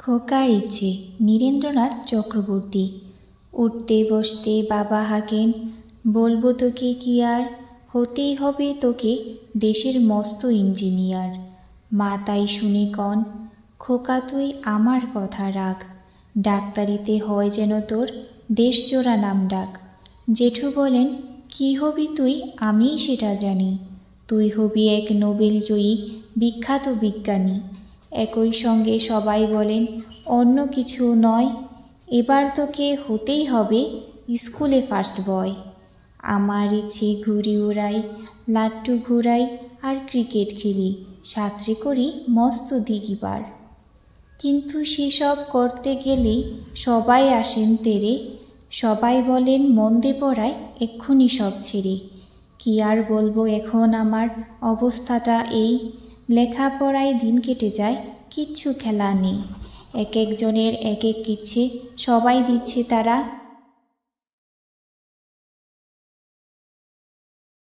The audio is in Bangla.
খোকার ইচ্ছে নীরেন্দ্রনাথ চক্রবর্তী। উঠতে বসতে বাবা হাঁকেন, বলবো তোকে কি আর, হতেই হবে তোকে দেশের মস্ত ইঞ্জিনিয়ার। মা তাই শুনে কন, খোকা তুই আমার কথা রাখ, ডাক্তারিতে হয় যেন তোর দেশজোড়া নাম ডাক। জেঠু বলেন, কি হবি তুই আমিই সেটা জানি, তুই হবি এক নোবেল জয়ী বিখ্যাত বিজ্ঞানী। একই সঙ্গে সবাই বলেন, অন্য কিছু নয়, এবার তোকে হতেই হবে স্কুলে ফার্স্ট বয়। আমার ইচ্ছে ঘুড়ি উড়াই, লাট্টু ঘুরাই আর ক্রিকেট খেলি, সাঁতরে করি মস্ত দিঘি পার। কিন্তু সেসব করতে গেলেই সবাই আসেন তেরে, সবাই বলেন মন দে পড়ায় এক্ষুনি সব ছেড়ে। কি আর বলবো এখন আমার অবস্থাটা এই, লেখাপড়ায় দিন কেটে যায় কিচ্ছু খেলা নেই। এক একজনের এক এক ইচ্ছে সবাই দিচ্ছে তারা,